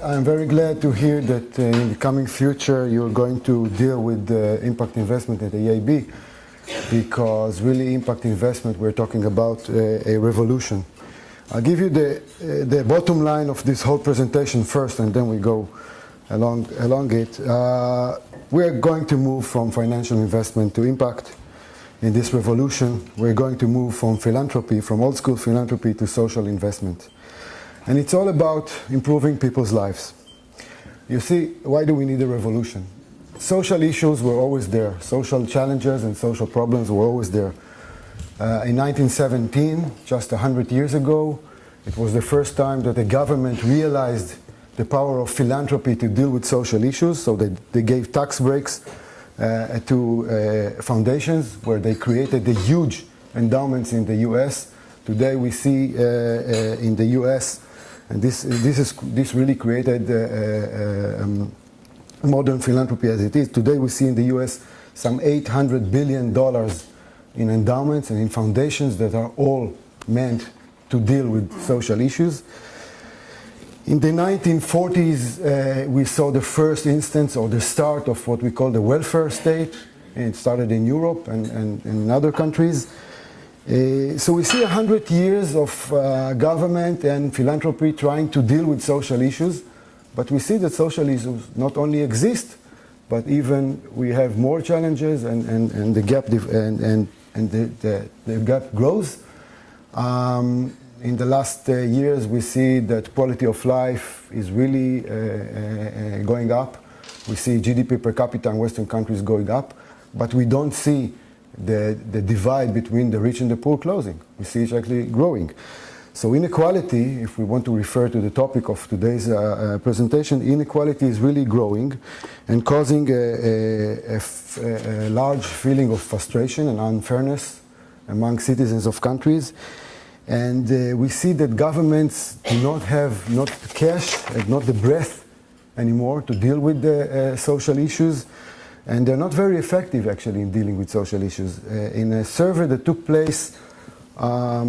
I'm very glad to hear that in the coming future you're going to deal with impact investment at the EIB, because really impact investment, we're talking about a revolution. I'll give you the bottom line of this whole presentation first, and then we go along it. We're going to move from financial investment to impact. In this revolution, we're going to move from philanthropy, from old school philanthropy, to social investment. And it's all about improving people's lives. You see, why do we need a revolution? Social issues were always there. Social challenges and social problems were always there. In 1917, just 100 years ago, it was the first time that the government realized the power of philanthropy to deal with social issues. So they gave tax breaks to foundations, where they created the huge endowments in the US. Today we see in the US, and this really created modern philanthropy as it is. Today we see in the US some $800 billion in endowments and in foundations that are all meant to deal with social issues. In the 1940s, we saw the first instance, or the start, of what we call the welfare state. It started in Europe and in other countries. So we see 100 years of government and philanthropy trying to deal with social issues, but we see that social issues not only exist, but even we have more challenges, and the gap the gap grows. In the last years, we see that quality of life is really going up. We see GDP per capita in Western countries going up, but we don't see the divide between the rich and the poor closing. We see it actually growing. So inequality, if we want to refer to the topic of today's presentation, inequality is really growing and causing a large feeling of frustration and unfairness among citizens of countries. And we see that governments do not have not the cash and not the breath anymore to deal with the social issues. And they're not very effective, actually, in dealing with social issues. In a survey that took place a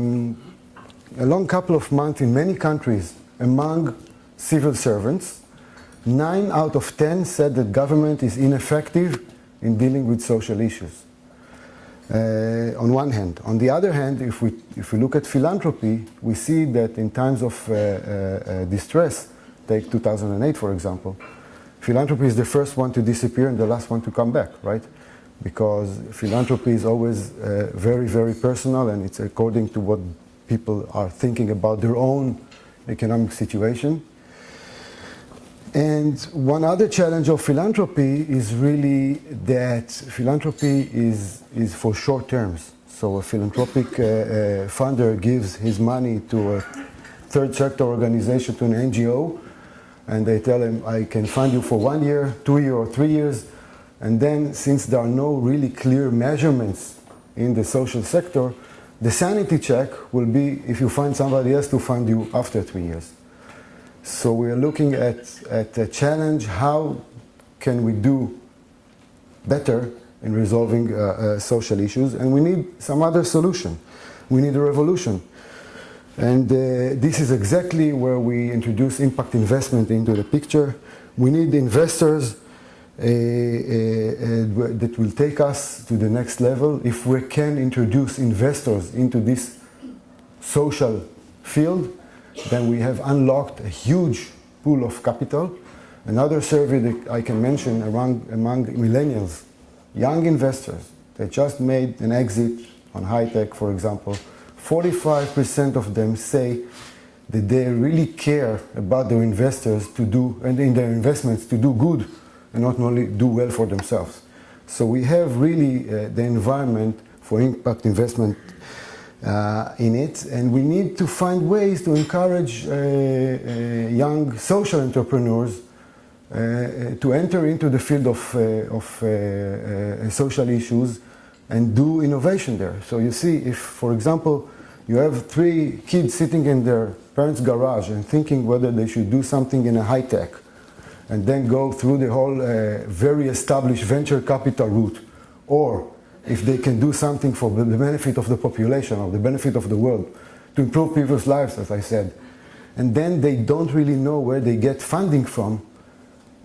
long couple of months in many countries among civil servants, 9 out of 10 said that government is ineffective in dealing with social issues. On one hand. On the other hand, if we look at philanthropy, we see that in times of distress, take 2008 for example, philanthropy is the first one to disappear and the last one to come back, right? Because philanthropy is always very, very personal, and it's according to what people are thinking about their own economic situation. And one other challenge of philanthropy is really that philanthropy is for short terms. So a philanthropic funder gives his money to a third sector organization, to an NGO, and they tell him, I can fund you for 1 year, 2 years, or 3 years. And then, since there are no really clear measurements in the social sector, the sanity check will be if you find somebody else to fund you after 3 years. So we are looking at a challenge: how can we do better in resolving social issues? And we need some other solution. We need a revolution. And this is exactly where we introduce impact investment into the picture. We need investors that will take us to the next level. If we can introduce investors into this social field, then we have unlocked a huge pool of capital. Another survey that I can mention among millennials, young investors, they just made an exit on high tech, for example. 45% of them say that they really care about their investors to do, and in their investments, to do good and not only do well for themselves. So we have really the environment for impact investment in it, and we need to find ways to encourage young social entrepreneurs to enter into the field of social issues and do innovation there. So you see, if, for example, you have 3 kids sitting in their parents' garage and thinking whether they should do something in a high tech, and then go through the whole very established venture capital route, or if they can do something for the benefit of the population or the benefit of the world, to improve people's lives, as I said, and then they don't really know where they get funding from,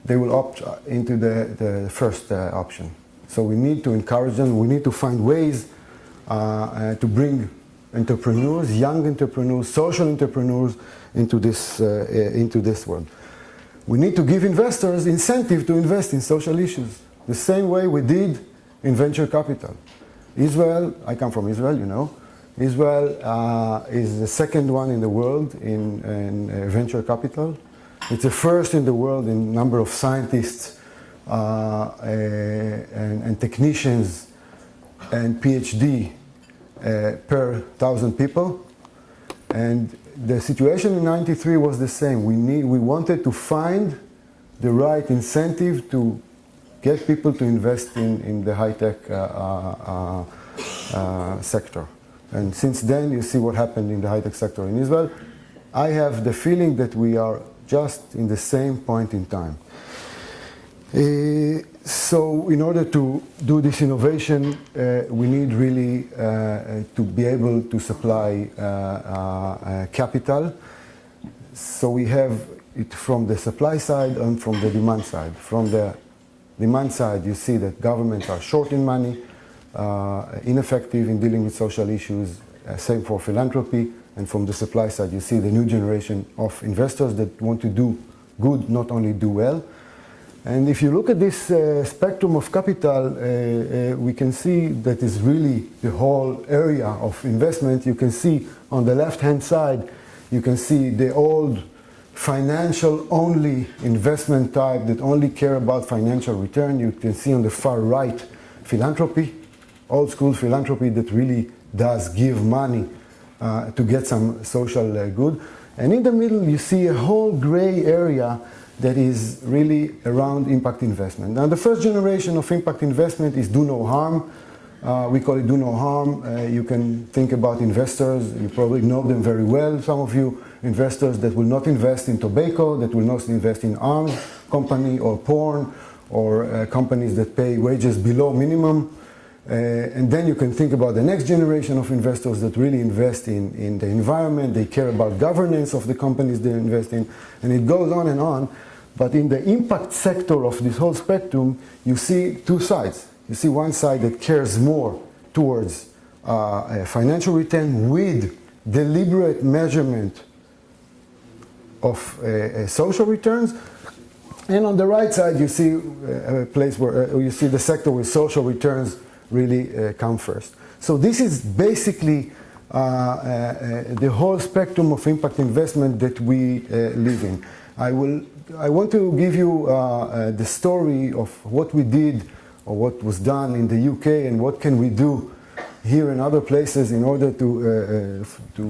they will opt into the first option. So we need to encourage them, we need to find ways to bring entrepreneurs, young entrepreneurs, social entrepreneurs into this world. We need to give investors incentive to invest in social issues, the same way we did in venture capital. Israel, I come from Israel, you know. Israel is the second one in the world in venture capital. It's the first in the world in number of scientists and technicians and PhD per 1,000 people. And the situation in '93 was the same. We wanted to find the right incentive to get people to invest in the high-tech sector. And since then, you see what happened in the high-tech sector in Israel. I have the feeling that we are just in the same point in time. So in order to do this innovation, we need really to be able to supply capital. So we have it from the supply side and from the demand side. From the demand side, you see that governments are short in money, ineffective in dealing with social issues, same for philanthropy. And from the supply side, you see the new generation of investors that want to do good, not only do well. And if you look at this spectrum of capital, we can see that is really the whole area of investment. You can see on the left-hand side, you can see the old financial-only investment type that only care about financial return. You can see on the far right, philanthropy, old-school philanthropy that really does give money to get some social good. And in the middle, you see a whole gray area that is really around impact investment. Now, the first generation of impact investment is do no harm. We call it do no harm. You can think about investors. You probably know them very well. Some of you investors that will not invest in tobacco, that will not invest in arms company or porn, or companies that pay wages below minimum. And then you can think about the next generation of investors that really invest in the environment. They care about governance of the companies they invest in. And it goes on and on. But in the impact sector of this whole spectrum, you see two sides. You see one side that cares more towards financial return with deliberate measurement of social returns. And on the right side, you see a place where you see the sector where social returns really come first. So this is basically the whole spectrum of impact investment that we live in. I want to give you the story of what we did or what was done in the UK and what can we do here and other places in order to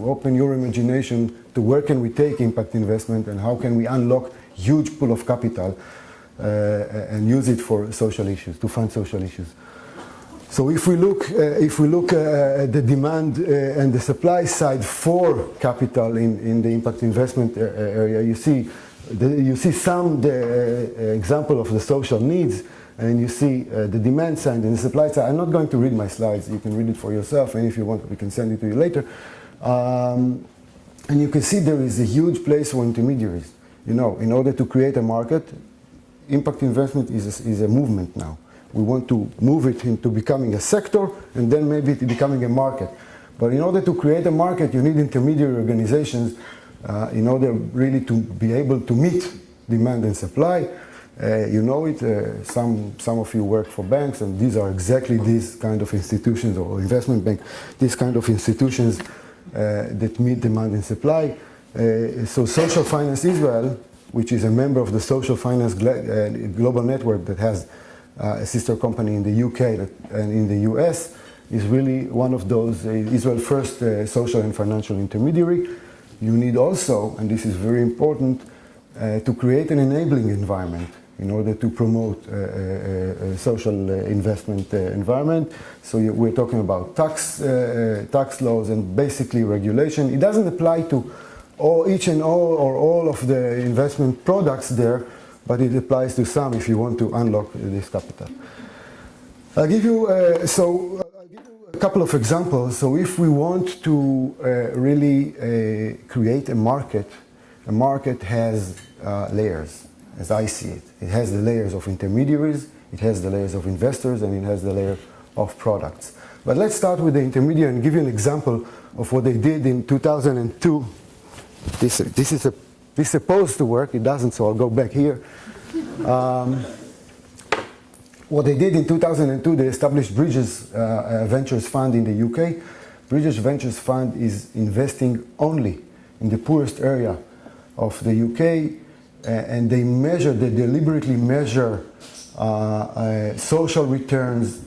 open your imagination to where can we take impact investment and how can we unlock huge pool of capital and use it for social issues, to fund social issues. So if we look at the demand and the supply side for capital in the impact investment area, you see some example of the social needs, and you see the demand side and the supply side. I'm not going to read my slides. You can read it for yourself, and if you want, we can send it to you later. And you can see there is a huge place for intermediaries. You know, in order to create a market, impact investment is a movement now. We want to move it into becoming a sector and then maybe it becoming a market. But in order to create a market, you need intermediary organizations in order really to be able to meet demand and supply. You know it, some of you work for banks, and these are exactly these kind of institutions, or investment bank, these kind of institutions that meet demand and supply. So Social Finance Israel, which is a member of the Social Finance Global Network that has a sister company in the UK and in the US, is really one of those, Israel's first social and financial intermediary. You need also, and this is very important, to create an enabling environment in order to promote a social investment environment. So we're talking about tax laws and basically regulation. It doesn't apply to each and all of the investment products there, but it applies to some if you want to unlock this capital. I'll give you a couple of examples. So if we want to really create a market a market has layers, as I see it. It has the layers of intermediaries, it has the layers of investors, and it has the layer of products. But let's start with the intermediary and give you an example of what they did in 2002. This is supposed to work, it doesn't, so I'll go back here. What they did in 2002, they established Bridges Ventures Fund in the UK. Bridges Ventures Fund is investing only in the poorest area of the UK, and they deliberately measure social returns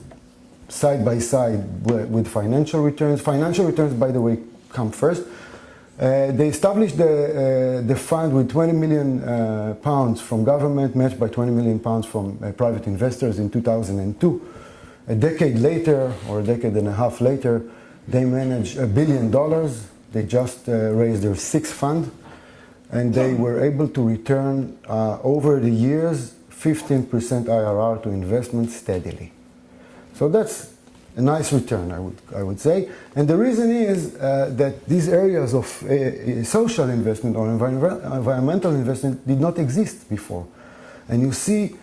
side by side with financial returns. Financial returns, by the way, come first. They established the fund with 20 million pounds from government, matched by 20 million pounds from private investors in 2002. A decade later, or a decade and a half later, they managed $1 billion. They just raised their sixth fund, and they were able to return over the years 15% IRR to investment steadily. So that's a nice return, I would say. And the reason is that these areas of social investment or environmental investment did not exist before. And you see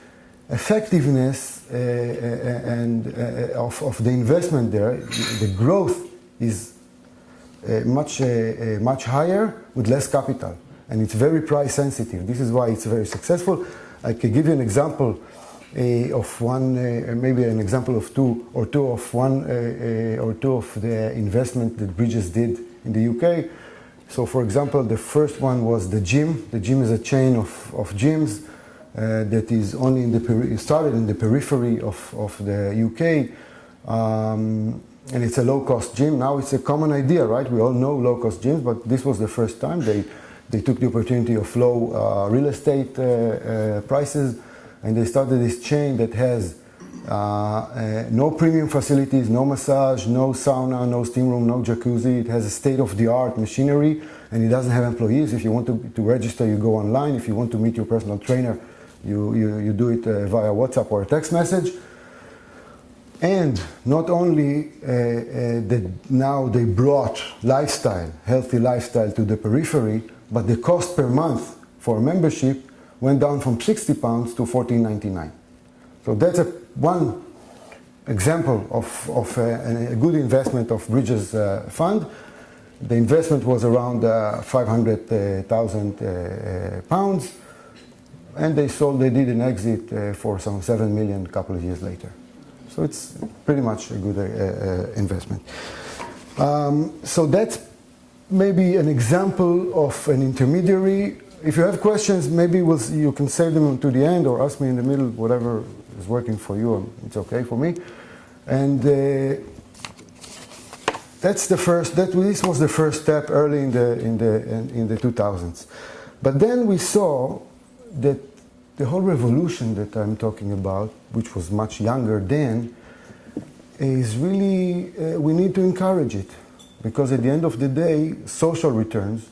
effectiveness of the investment there. The growth is much higher with less capital. And it's very price sensitive. This is why it's very successful. I can give you an example of one, maybe an example of two of the investment that Bridges did in the UK. So, for example, the first one was the gym. The gym is a chain of gyms that is only started in the periphery of the UK, and it's a low-cost gym. Now it's a common idea, right? We all know low-cost gyms, but this was the first time they took the opportunity of low real estate prices. And they started this chain that has no premium facilities, no massage, no sauna, no steam room, no jacuzzi. It has a state-of-the-art machinery, and it doesn't have employees. If you want to register, you go online. If you want to meet your personal trainer, you do it via WhatsApp or a text message. And not only that now they brought healthy lifestyle to the periphery, but the cost per month for membership went down from £60 to $14.99. So that's one example of a good investment of Bridges Fund. The investment was around £500,000, and they did an exit for some $7 million a couple of years later. So it's pretty much a good investment. So that's maybe an example of an intermediary. If you have questions, maybe you can save them to the end or ask me in the middle, whatever is working for you, it's okay for me. And this was the first step early in the 2000s. But then we saw that the whole revolution that I'm talking about, which was much younger then, is really, we need to encourage it. Because at the end of the day, social returns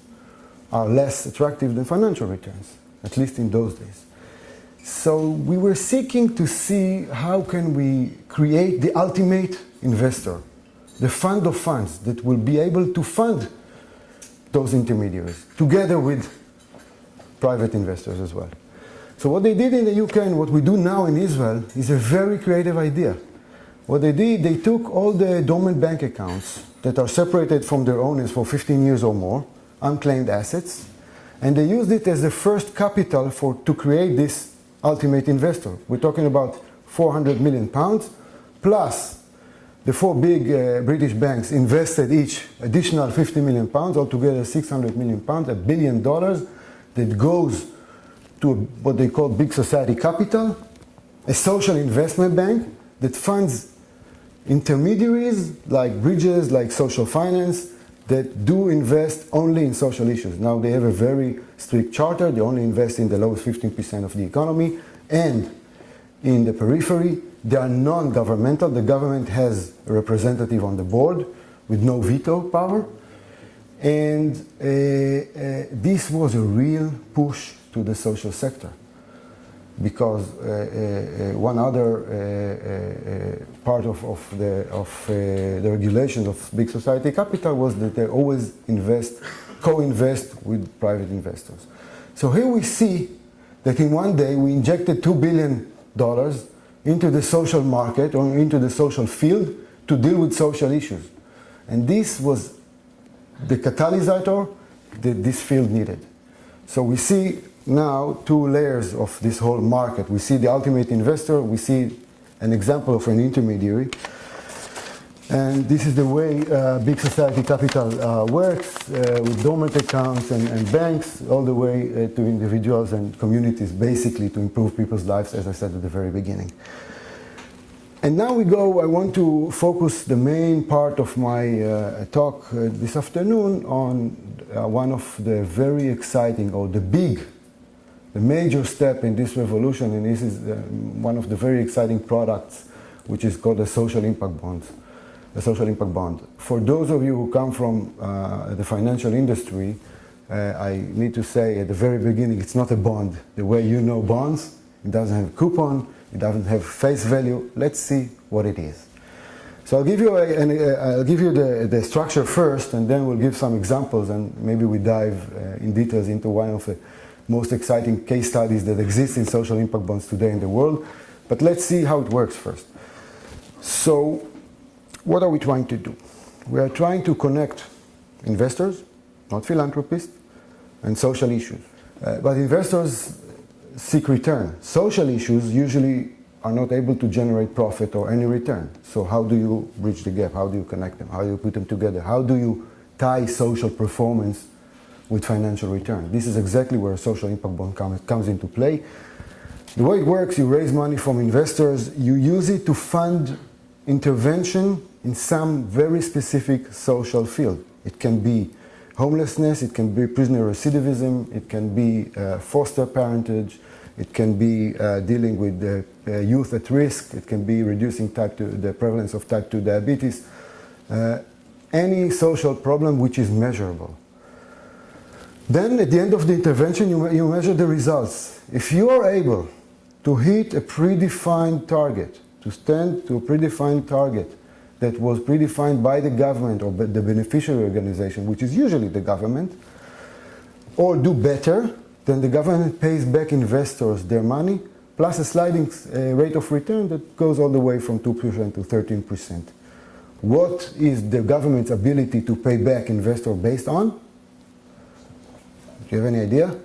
are less attractive than financial returns, at least in those days. So we were seeking to see how can we create the ultimate investor, the fund of funds that will be able to fund those intermediaries, together with private investors as well. So what they did in the UK and what we do now in Israel is a very creative idea. What they did, they took all the dormant bank accounts that are separated from their owners for 15 years or more, unclaimed assets, and they used it as the first capital to create this ultimate investor. We're talking about £400 million, plus the four big British banks invested each additional £50 million, altogether £600 million, $1 billion that goes to what they call big society capital, a social investment bank that funds intermediaries like Bridges, like social finance, that do invest only in social issues. Now they have a very strict charter. They only invest in the lowest 15% of the economy and in the periphery. They are non-governmental. The government has a representative on the board with no veto power. And this was a real push to the social sector, because one other part of the regulations of big society capital was that they always invest co-invest with private investors. So here we see that in one day we injected $2 billion into the social market or into the social field to deal with social issues. And this was the catalyst that this field needed. So we see now two layers of this whole market. We see the ultimate investor, we see an example of an intermediary. And this is the way big society capital works, with dormant accounts and banks, all the way to individuals and communities, basically to improve people's lives, as I said at the very beginning. And now I want to focus the main part of my talk this afternoon on one of the very exciting, or the major step in this revolution, and this is one of the very exciting products, which is called a social impact bond. A social impact bond. For those of you who come from the financial industry, I need to say at the very beginning, it's not a bond the way you know bonds. It doesn't have a coupon, it doesn't have face value. Let's see what it is. So I'll give you the structure first, and then we'll give some examples, and maybe we dive in details into one of the most exciting case studies that exist in social impact bonds today in the world. But let's see how it works first. So what are we trying to do? We are trying to connect investors, not philanthropists, and social issues. But investors seek return. Social issues usually are not able to generate profit or any return. So how do you bridge the gap? How do you connect them? How do you put them together? How do you tie social performance with financial return? This is exactly where a social impact bond comes into play. The way it works, you raise money from investors, you use it to fund intervention in some very specific social field. It can be homelessness, it can be prisoner recidivism, it can be foster parentage, it can be dealing with youth at risk, it can be reducing the prevalence of type 2 diabetes, any social problem which is measurable. Then at the end of the intervention, you measure the results. If you are able to hit a predefined target, to stand to a predefined target that was predefined by the government or the beneficiary organization, which is usually the government, or do better, then the government pays back investors their money, plus a sliding rate of return that goes all the way from 2% to 13%. What is the government's ability to pay back investors based on? Do you have any idea?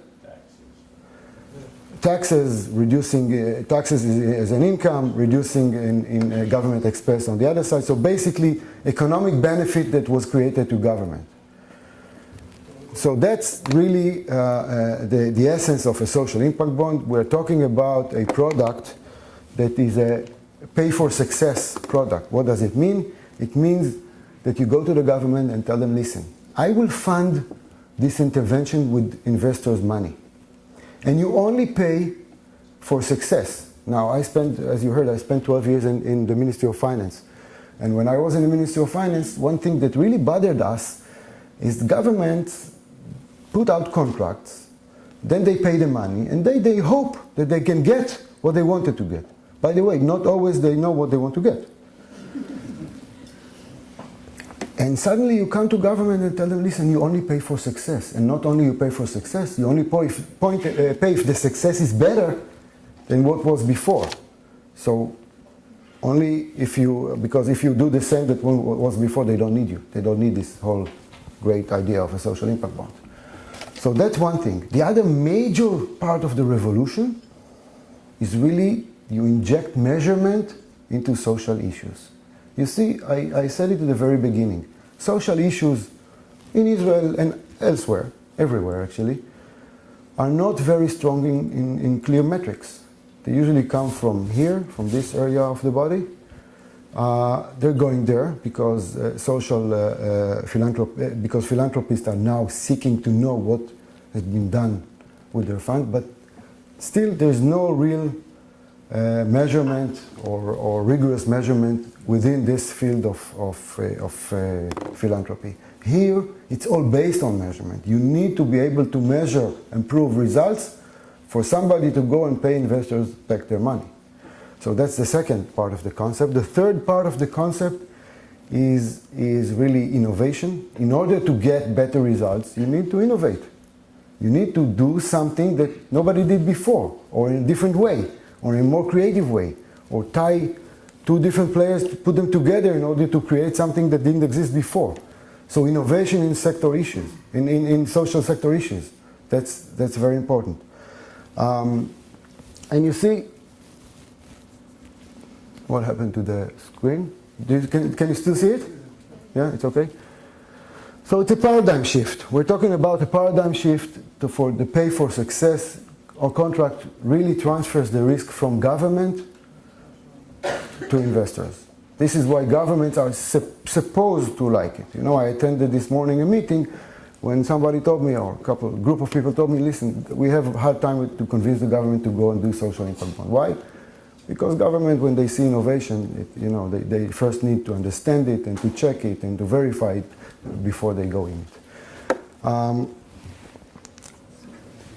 Taxes, reducing taxes as an income, reducing in government expense on the other side. So basically, economic benefit that was created to government. So that's really the essence of a social impact bond. We're talking about a product that is a pay-for-success product. What does it mean? It means that you go to the government and tell them, listen, I will fund this intervention with investors' money. And you only pay for success. Now, as you heard, I spent 12 years in the Ministry of Finance. And when I was in the Ministry of Finance, one thing that really bothered us is the government put out contracts, then they pay the money, and they hope that they can get what they wanted to get. By the way, not always they know what they want to get. And suddenly you come to government and tell them, listen, you only pay for success. And not only you pay for success, you only pay if the success is better than what was before. So only because if you do the same that was before, they don't need you. They don't need this whole great idea of a social impact bond. So that's one thing. The other major part of the revolution is really you inject measurement into social issues. You see, I said it at the very beginning. Social issues in Israel and elsewhere, everywhere actually, are not very strong in clear metrics. They usually come from here, from this area of the body. They're going there because because philanthropists are now seeking to know what has been done with their fund, but still there's no real measurement or rigorous measurement within this field of philanthropy. Here, it's all based on measurement. You need to be able to measure and prove results for somebody to go and pay investors back their money. So that's the second part of the concept. The third part of the concept is really innovation. In order to get better results, you need to innovate. You need to do something that nobody did before, or in a different way, or in a more creative way, or tie two different players, put them together in order to create something that didn't exist before. So innovation in sector issues, in social sector issues, that's very important. And you see, what happened to the screen? Can you still see it? Yeah, it's okay. So it's a paradigm shift. We're talking about a paradigm shift for the pay for success. Our contract really transfers the risk from government to investors. This is why governments are supposed to like it. You know, I attended this morning a meeting when somebody told me, or a group of people told me, listen, we have a hard time to convince the government to go and do social impact bond. Why? Because government, when they see innovation, they first need to understand it and to check it and to verify it before they go in it.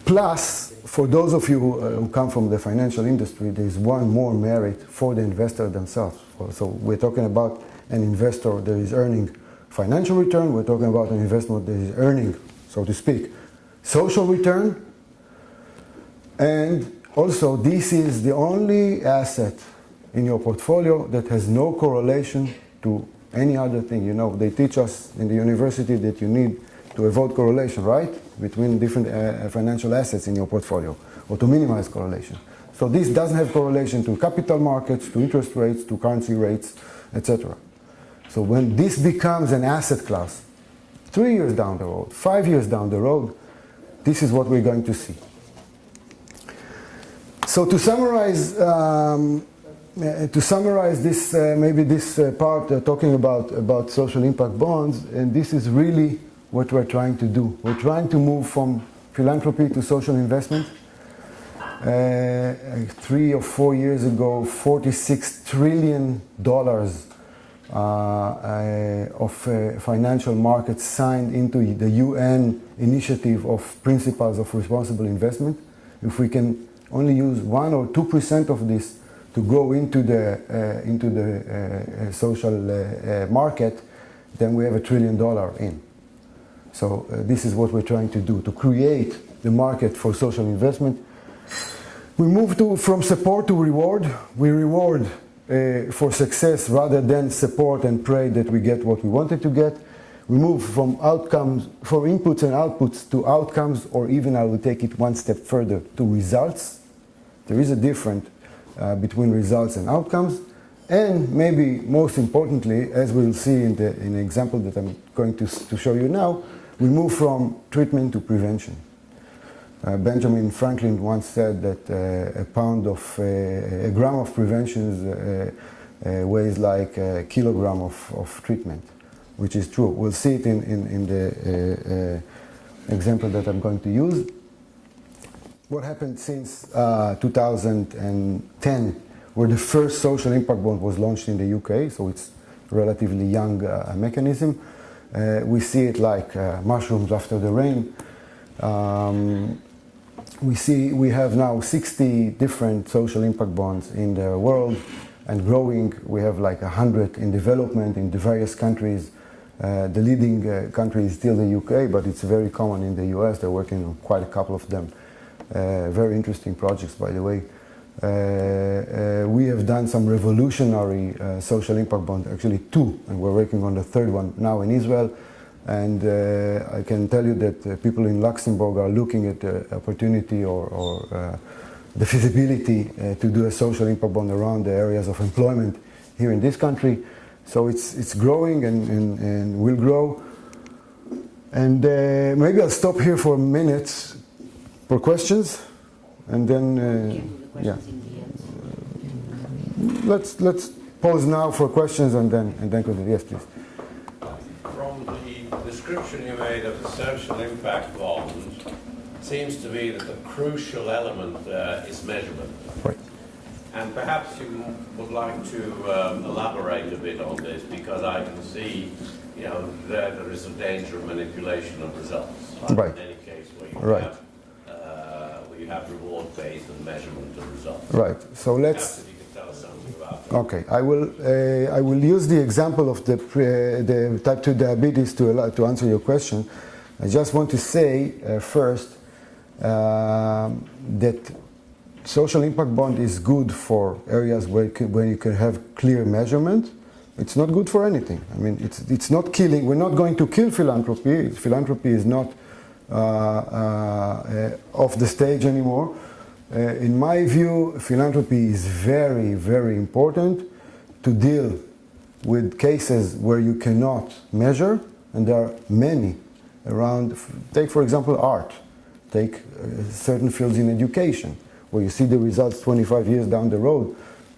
Plus, for those of you who come from the financial industry, there is one more merit for the investor themselves. So we're talking about an investor that is earning financial return. We're talking about an investment that is earning, so to speak, social return. And also, this is the only asset in your portfolio that has no correlation to any other thing. You know, they teach us in the university that you need to avoid correlation, right, between different financial assets in your portfolio, or to minimize correlation. So this doesn't have correlation to capital markets, to interest rates, to currency rates, etc. So when this becomes an asset class, 3 years down the road, 5 years down the road, this is what we're going to see. So to summarize this, maybe this part talking about social impact bonds, and this is really what we're trying to do. We're trying to move from philanthropy to social investment. 3 or 4 years ago, $46 trillion of financial markets signed into the UN initiative of principles of responsible investment. If we can only use 1 or 2% of this to go into the social market, then we have $1 trillion in. So this is what we're trying to do, to create the market for social investment. We move from support to reward. We reward for success rather than support and pray that we get what we wanted to get. We move from outcomes, from inputs and outputs to outcomes, or even I will take it one step further, to results. There is a difference between results and outcomes. And maybe most importantly, as we'll see in the example that I'm going to show you now, we move from treatment to prevention. Benjamin Franklin once said that a gram of prevention weighs like a kilogram of treatment, which is true. We'll see it in the example that I'm going to use. What happened since 2010, where the first social impact bond was launched in the UK, so it's a relatively young mechanism. We see it like mushrooms after the rain. We have now 60 different social impact bonds in the world and growing. We have like 100 in development in the various countries. The leading country is still the UK, but it's very common in the US. They're working on quite a couple of them. Very interesting projects, by the way. We have done some revolutionary social impact bonds, actually 2, and we're working on the 3rd one now in Israel. And I can tell you that people in Luxembourg are looking at the opportunity or the feasibility to do a social impact bond around the areas of employment here in this country. So it's growing and will grow. And maybe I'll stop here for a minute for questions, and then yeah. Let's pause now for questions and then continue. Yes, please. From the description you made of the social impact bond, it seems to me that the crucial element is measurement. Right. And perhaps you would like to elaborate a bit on this, because I can see, there is a danger of manipulation of results. Right. In any case, where you have reward-based and measurement of results. Right. So let's. Perhaps if you could tell us something about about that. Okay, I will use the example of the type 2 diabetes to answer your question. I just want to say first that social impact bond is good for areas where you can have clear measurement. It's not good for anything. I mean, it's not killing. We're not going to kill philanthropy. Philanthropy is not off the stage anymore. In my view, philanthropy is very, very important to deal with cases where you cannot measure, and there are many around. Take, for example, art. Take certain fields in education, where you see the results 25 years down the road.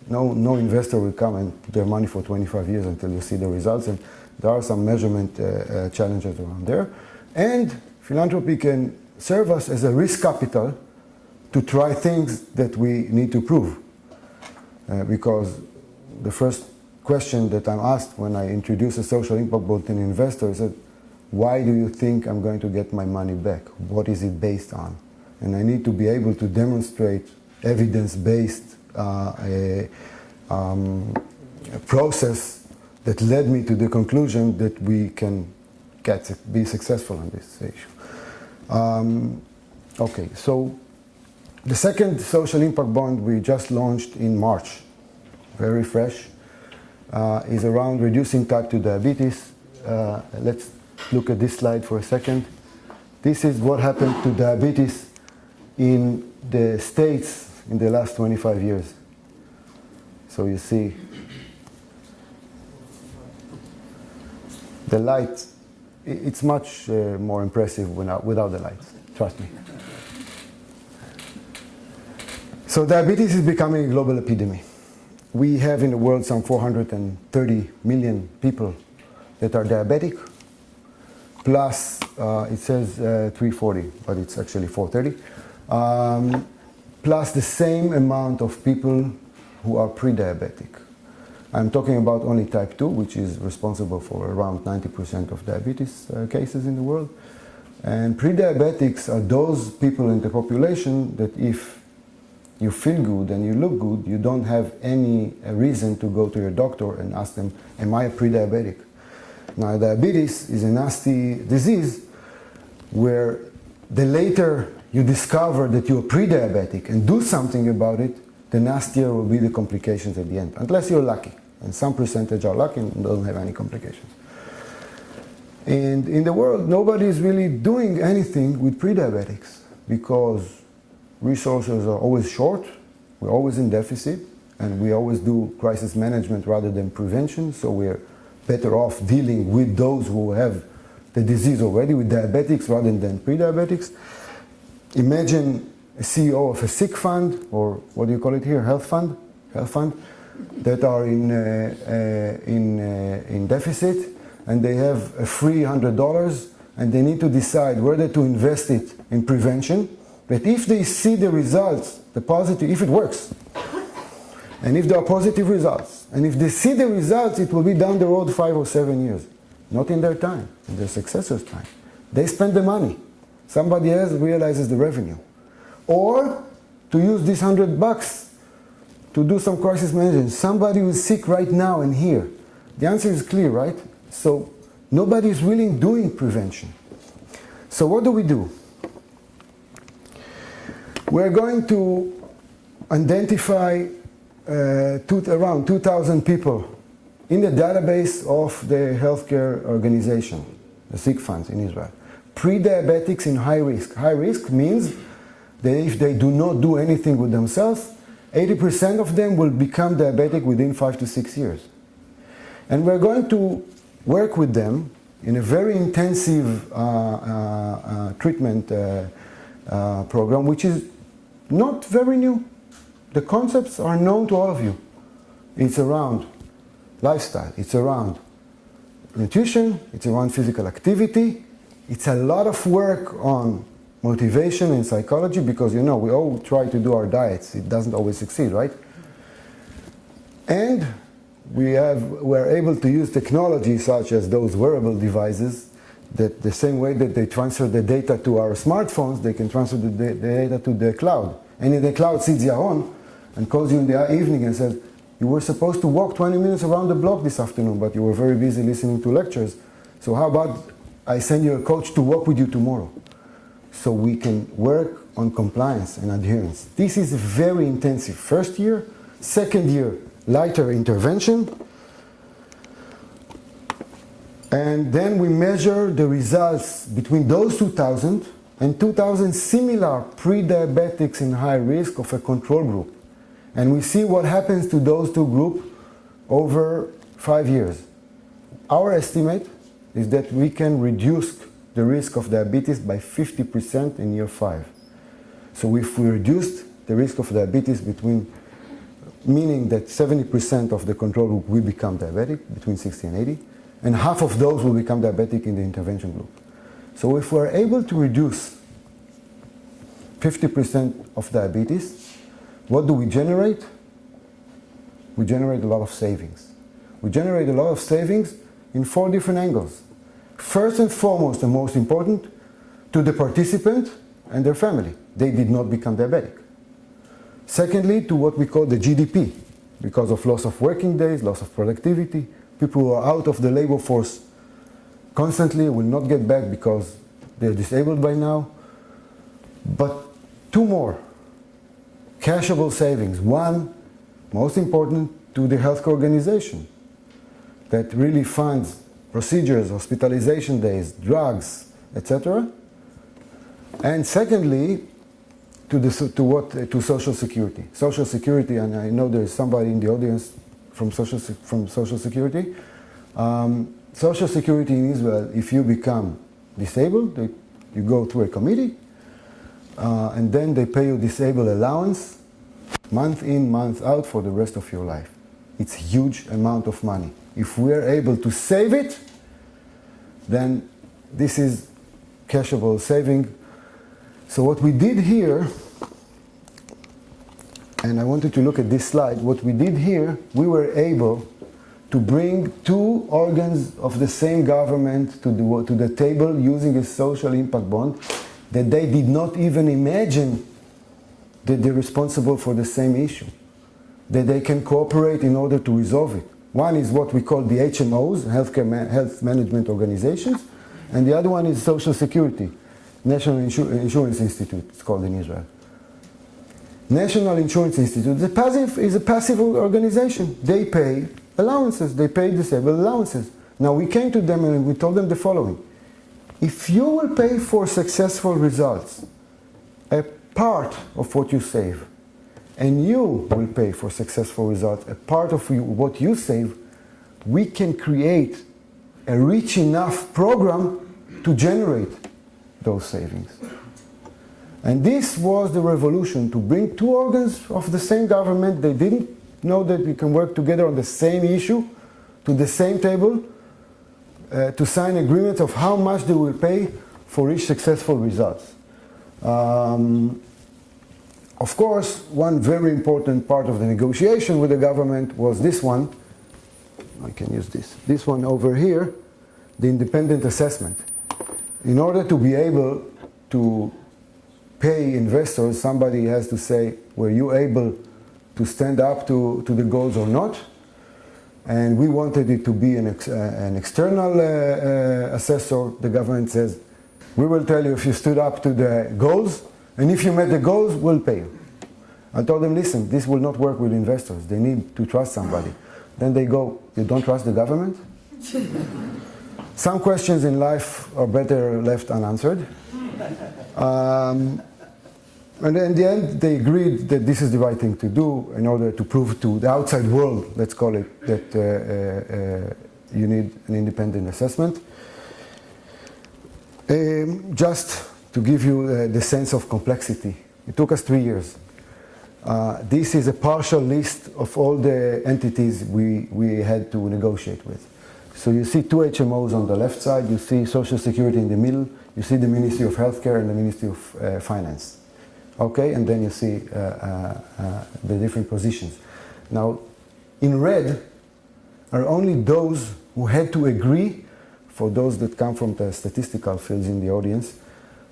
No investor will come and put their money for 25 years until you see the results, and there are some measurement challenges around there. And philanthropy can serve us as a risk capital to try things that we need to prove. Because the first question that I'm asked when I introduce a social impact bond to an investor is that, why do you think I'm going to get my money back? What is it based on? And I need to be able to demonstrate evidence-based process that led me to the conclusion that we can be successful on this issue. Okay, so the second social impact bond we just launched in March, very fresh, is around reducing type 2 diabetes. Let's look at this slide for a second. This is what happened to diabetes in the States in the last 25 years. So you see the light, it's much more impressive without the lights, trust me. So diabetes is becoming a global epidemic. We have in the world some 430 million people that are diabetic, plus it says 340, but it's actually 430, plus the same amount of people who are pre-diabetic. I'm talking about only type 2, which is responsible for around 90% of diabetes cases in the world. And pre-diabetics are those people in the population that if you feel good and you look good, you don't have any reason to go to your doctor and ask them, am I a pre-diabetic? Now, diabetes is a nasty disease where the later you discover that you're pre-diabetic and do something about it, the nastier will be the complications at the end, unless you're lucky. And some percentage are lucky and don't have any complications. And in the world, nobody is really doing anything with pre-diabetics because resources are always short, we're always in deficit, and we always do crisis management rather than prevention, so we're better off dealing with those who have the disease already, with diabetics rather than pre-diabetics. Imagine a CEO of a sick fund, or what do you call it here, health fund, that are in deficit, and they have a free $100, and they need to decide whether to invest it in prevention. But if they see the results, the positive, if it works, and if there are positive results, and if they see the results, it will be down the road 5 or 7 years. Not in their time, in their successors' time. They spend the money. Somebody else realizes the revenue. Or to use this $100 to do some crisis management. Somebody who is sick right now and here. The answer is clear, right? So nobody is really doing prevention. So what do? We're going to identify around 2,000 people in the database of the healthcare organization, the sick funds in Israel. Pre-diabetics in high risk. High risk means that if they do not do anything with themselves, 80% of them will become diabetic within 5 to 6 years. And we're going to work with them in a very intensive treatment program, which is not very new. The concepts are known to all of you. It's around lifestyle, it's around nutrition, it's around physical activity. It's a lot of work on motivation and psychology because, you know, we all try to do our diets. It doesn't always succeed, right? And we're able to use technology such as those wearable devices that the same way that they transfer the data to our smartphones, they can transfer the data to the cloud. And in the cloud sits Yaron and calls you in the evening and says, You were supposed to walk 20 minutes around the block this afternoon, but you were very busy listening to lectures. So how about I send you a coach to walk with you tomorrow? So we can work on compliance and adherence. This is very intensive. First year, second year, lighter intervention. And then we measure the results between those 2,000 and 2,000 similar pre-diabetics in high risk of a control group. And we see what happens to those two groups over 5 years. Our estimate is that we can reduce the risk of diabetes by 50% in year 5. So if we reduce the risk of diabetes meaning that 70% of the control group will become diabetic between 60 and 80, and half of those will become diabetic in the intervention group. So if we're able to reduce 50% of diabetes, what do we generate? We generate a lot of savings. We generate a lot of savings in 4 different angles. First and foremost, and most important, to the participant and their family. They did not become diabetic. Secondly, to what we call the GDP, because of loss of working days, loss of productivity. People who are out of the labor force constantly will not get back because they're disabled by now. But 2 more. Cashable savings. 1, most important, to the healthcare organization that really funds procedures, hospitalization days, drugs, etc. And secondly, to Social Security. Social Security, and I know there is somebody in the audience from Social Security. Social Security in Israel, if you become disabled, you go through a committee, and then they pay you disabled allowance, month in, month out for the rest of your life. It's a huge amount of money. If we are able to save it, then this is cashable saving. So what we did here, and I wanted to look at this slide, what we did here, we were able to bring 2 organs of the same government to the table using a social impact bond that they did not even imagine that they're responsible for the same issue, that they can cooperate in order to resolve it. One is what we call the HMOs, health management organizations, and the other one is Social Security, National Insurance Institute, it's called in Israel. National Insurance Institute is a passive organization. They pay allowances, they pay disabled allowances. Now we came to them and we told them the following. If you will pay for successful results, a part of what you save, and you will pay for successful results, a part of what you save, we can create a rich enough program to generate those savings. And this was the revolution, to bring 2 organs of the same government. They didn't know that we can work together on the same issue, to the same table, to sign agreements of how much they will pay for each successful results. Of course, one very important part of the negotiation with the government was this one. I can use this one over here, the independent assessment. In order to be able to pay investors, somebody has to say, were you able to stand up to the goals or not? And we wanted it to be an external assessor. The government says, we will tell you if you stood up to the goals, and if you met the goals, we'll pay you. I told them, listen, this will not work with investors. They need to trust somebody. Then they go, you don't trust the government? Some questions in life are better left unanswered. And in the end, they agreed that this is the right thing to do in order to prove to the outside world, let's call it, that you need an independent assessment. Just to give you the sense of complexity, it took us 3 years. This is a partial list of all the entities we had to negotiate with. So you see 2 HMOs on the left side, you see Social Security in the middle, you see the Ministry of Healthcare and the Ministry of Finance. Okay, and then you see the different positions. Now, in red are only those who had to agree, for those that come from the statistical fields in the audience,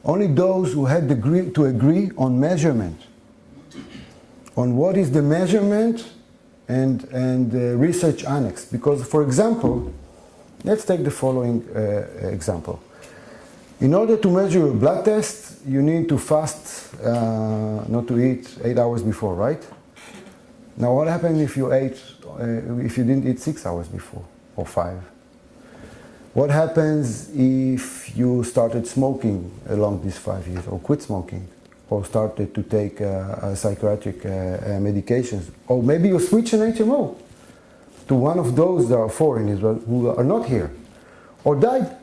only those who had to agree on measurement. On what is the measurement and research annex. Because, for example, let's take the following example. In order to measure a blood test, you need to fast, not to eat 8 hours before, right? Now, what happens if you didn't eat 6 hours before, or 5? What happens if you started smoking along these 5 years, or quit smoking, or started to take psychiatric medications, or maybe you switch an HMO to one of those that are 4 in Israel who are not here, or died,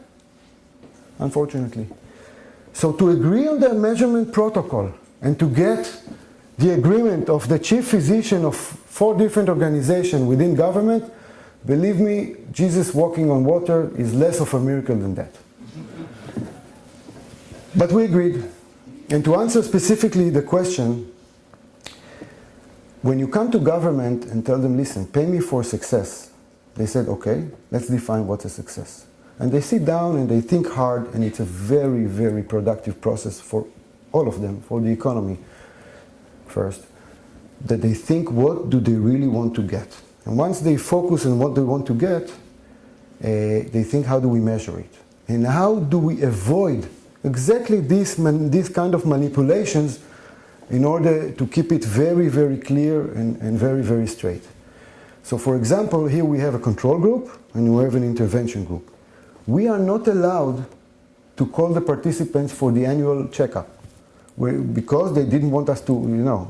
unfortunately. So to agree on the measurement protocol and to get the agreement of the chief physician of 4 different organizations within government, believe me, Jesus walking on water is less of a miracle than that. But we agreed. And to answer specifically the question, when you come to government and tell them, listen, pay me for success, they said, okay, let's define what's a success. And they sit down and they think hard, and it's a very, very productive process for all of them, for the economy first, that they think, what do they really want to get? And once they focus on what they want to get, they think, how do we measure it? And how do we avoid exactly this kind of manipulations in order to keep it very, very clear and very, very straight? So for example, here we have a control group and we have an intervention group. We are not allowed to call the participants for the annual checkup because they didn't want us to,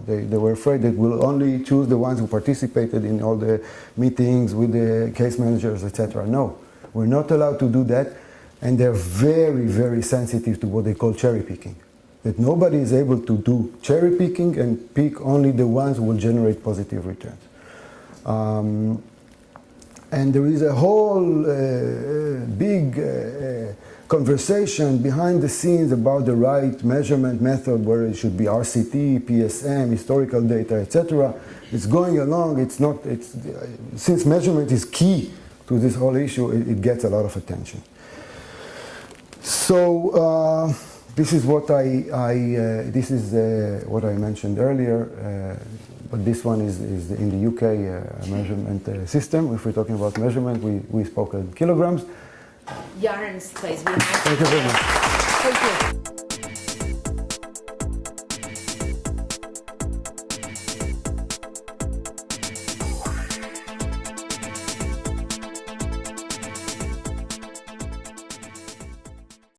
they were afraid that we'll only choose the ones who participated in all the meetings with the case managers, etc. No, we're not allowed to do that, and they're very, very sensitive to what they call cherry picking. That nobody is able to do cherry picking and pick only the ones who will generate positive returns. And there is a whole big conversation behind the scenes about the right measurement method, where it should be RCT, PSM, historical data, etc. It's going along. Since measurement is key to this whole issue, it gets a lot of attention. So this is what I mentioned earlier. But this one is in the UK measurement system. If we're talking about measurement, we spoke in kilograms. Yaron stays behind. Thank you very much. Thank you.